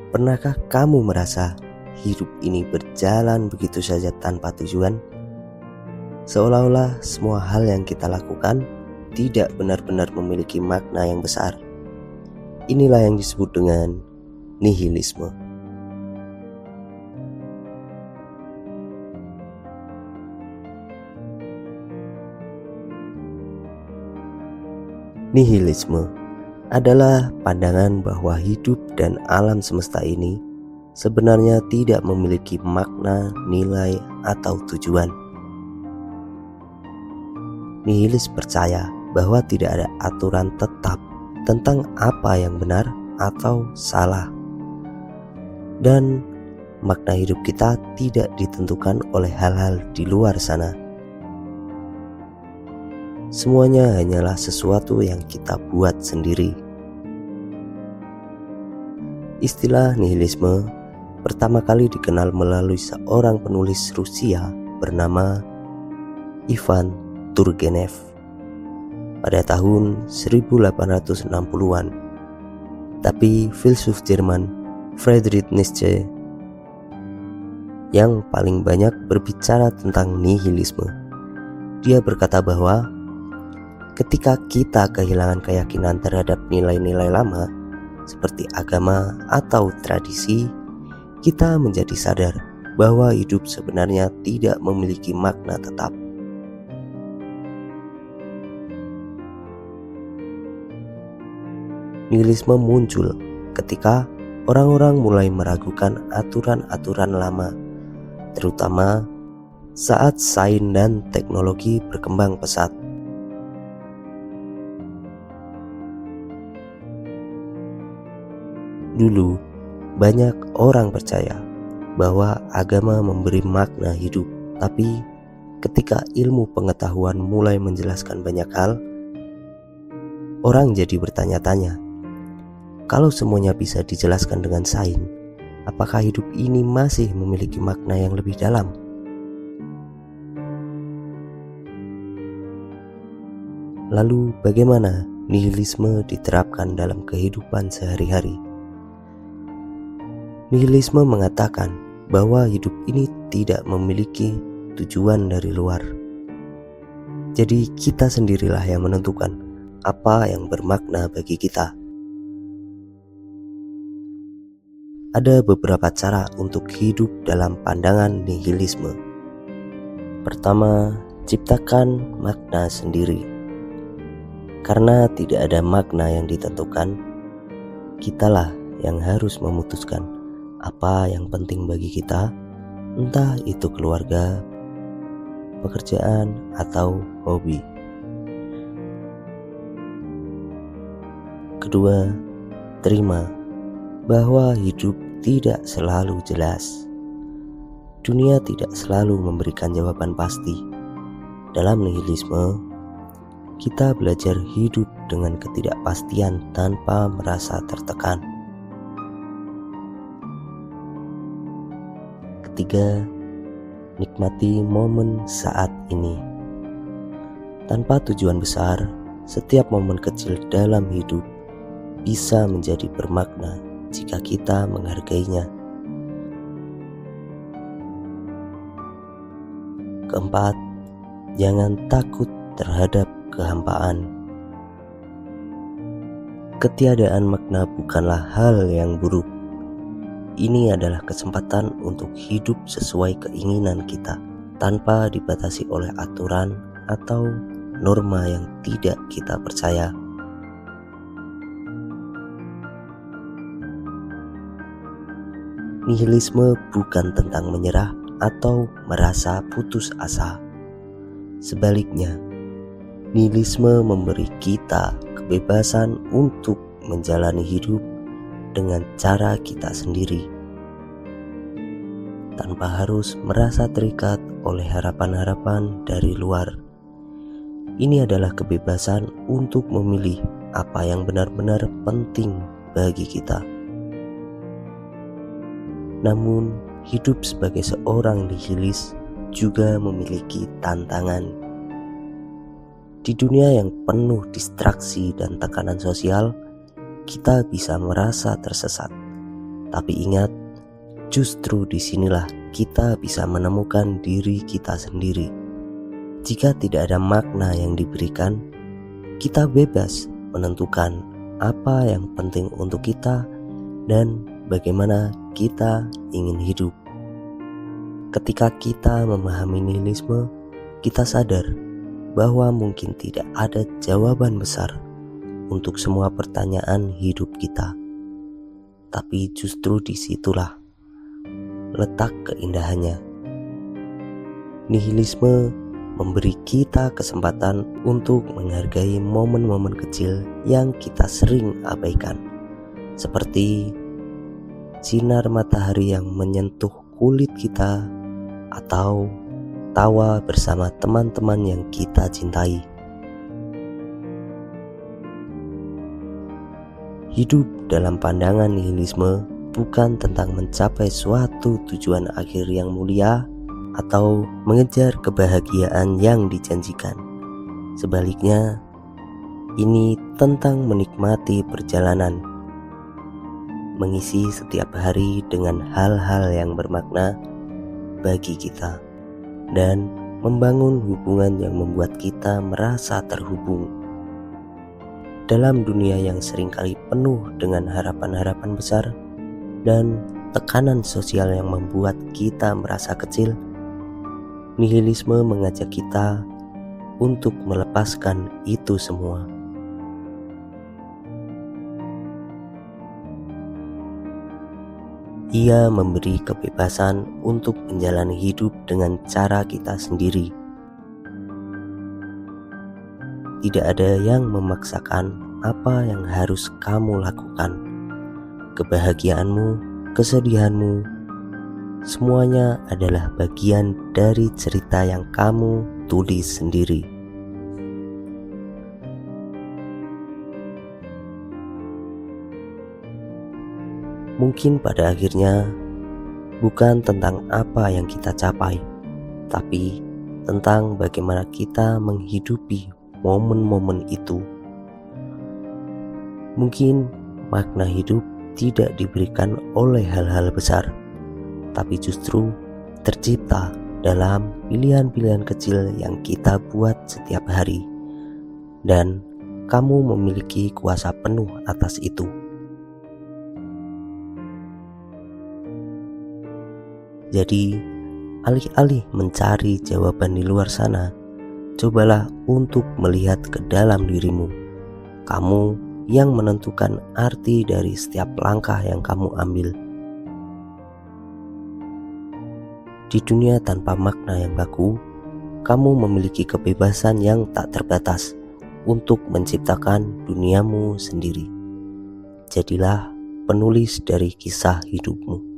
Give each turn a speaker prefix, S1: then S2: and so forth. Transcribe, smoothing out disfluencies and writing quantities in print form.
S1: Pernahkah kamu merasa hidup ini berjalan begitu saja tanpa tujuan? Seolah-olah semua hal yang kita lakukan tidak benar-benar memiliki makna yang besar. Inilah yang disebut dengan nihilisme. Nihilisme adalah pandangan bahwa hidup dan alam semesta ini sebenarnya tidak memiliki makna, nilai, atau tujuan. Nihilis percaya bahwa tidak ada aturan tetap tentang apa yang benar atau salah, dan makna hidup kita tidak ditentukan oleh hal-hal di luar sana. Semuanya hanyalah sesuatu yang kita buat sendiri. Istilah nihilisme pertama kali dikenal melalui seorang penulis Rusia bernama Ivan Turgenev pada tahun 1860-an. Tapi filsuf Jerman Friedrich Nietzsche yang paling banyak berbicara tentang nihilisme. Dia berkata bahwa ketika kita kehilangan keyakinan terhadap nilai-nilai lama seperti agama atau tradisi, kita menjadi sadar bahwa hidup sebenarnya tidak memiliki makna tetap. Nihilisme muncul ketika orang-orang mulai meragukan aturan-aturan lama, terutama saat sains dan teknologi berkembang pesat. Dulu, banyak orang percaya bahwa agama memberi makna hidup, tapi ketika ilmu pengetahuan mulai menjelaskan banyak hal, orang jadi bertanya-tanya, kalau semuanya bisa dijelaskan dengan sains, apakah hidup ini masih memiliki makna yang lebih dalam? Lalu bagaimana nihilisme diterapkan dalam kehidupan sehari-hari? Nihilisme mengatakan bahwa hidup ini tidak memiliki tujuan dari luar. Jadi kita sendirilah yang menentukan apa yang bermakna bagi kita. Ada beberapa cara untuk hidup dalam pandangan nihilisme. Pertama, ciptakan makna sendiri. Karena tidak ada makna yang ditentukan, kitalah yang harus memutuskan apa yang penting bagi kita, entah itu keluarga, pekerjaan, atau hobi. Kedua, terima bahwa hidup tidak selalu jelas. Dunia tidak selalu memberikan jawaban pasti. Dalam nihilisme, kita belajar hidup dengan ketidakpastian tanpa merasa tertekan. Ketiga, nikmati momen saat ini. Tanpa tujuan besar, setiap momen kecil dalam hidup bisa menjadi bermakna jika kita menghargainya. Keempat, jangan takut terhadap kehampaan. Ketiadaan makna bukanlah hal yang buruk. Ini adalah kesempatan untuk hidup sesuai keinginan kita, tanpa dibatasi oleh aturan atau norma yang tidak kita percaya. Nihilisme bukan tentang menyerah atau merasa putus asa. Sebaliknya, nihilisme memberi kita kebebasan untuk menjalani hidup dengan cara kita sendiri, tanpa harus merasa terikat oleh harapan-harapan dari luar. Ini adalah kebebasan untuk memilih apa yang benar-benar penting bagi kita. Namun, hidup sebagai seorang nihilis juga memiliki tantangan. Di dunia yang penuh distraksi dan tekanan sosial, kita bisa merasa tersesat. Tapi ingat, justru disinilah kita bisa menemukan diri kita sendiri. Jika tidak ada makna yang diberikan, kita bebas menentukan apa yang penting untuk kita dan bagaimana kita ingin hidup. Ketika kita memahami nihilisme, kita sadar bahwa mungkin tidak ada jawaban besar untuk semua pertanyaan hidup kita. Tapi justru disitulah letak keindahannya. Nihilisme memberi kita kesempatan untuk menghargai momen-momen kecil yang kita sering abaikan, seperti sinar matahari yang menyentuh kulit kita atau tawa bersama teman-teman yang kita cintai. Hidup dalam pandangan nihilisme bukan tentang mencapai suatu tujuan akhir yang mulia atau mengejar kebahagiaan yang dijanjikan. Sebaliknya, ini tentang menikmati perjalanan, mengisi setiap hari dengan hal-hal yang bermakna bagi kita, dan membangun hubungan yang membuat kita merasa terhubung. Dalam dunia yang seringkali penuh dengan harapan-harapan besar dan tekanan sosial yang membuat kita merasa kecil, nihilisme mengajak kita untuk melepaskan itu semua. Ia memberi kebebasan untuk menjalani hidup dengan cara kita sendiri. Tidak ada yang memaksakan apa yang harus kamu lakukan. Kebahagiaanmu, kesedihanmu, semuanya adalah bagian dari cerita yang kamu tulis sendiri. Mungkin pada akhirnya bukan tentang apa yang kita capai, tapi tentang bagaimana kita menghidupi momen-momen itu. Mungkin makna hidup tidak diberikan oleh hal-hal besar, tapi justru tercipta dalam pilihan-pilihan kecil yang kita buat setiap hari, dan kamu memiliki kuasa penuh atas itu. Jadi, alih-alih mencari jawaban di luar sana, cobalah untuk melihat ke dalam dirimu. Kamu yang menentukan arti dari setiap langkah yang kamu ambil. Di dunia tanpa makna yang baku, kamu memiliki kebebasan yang tak terbatas untuk menciptakan duniamu sendiri. Jadilah penulis dari kisah hidupmu.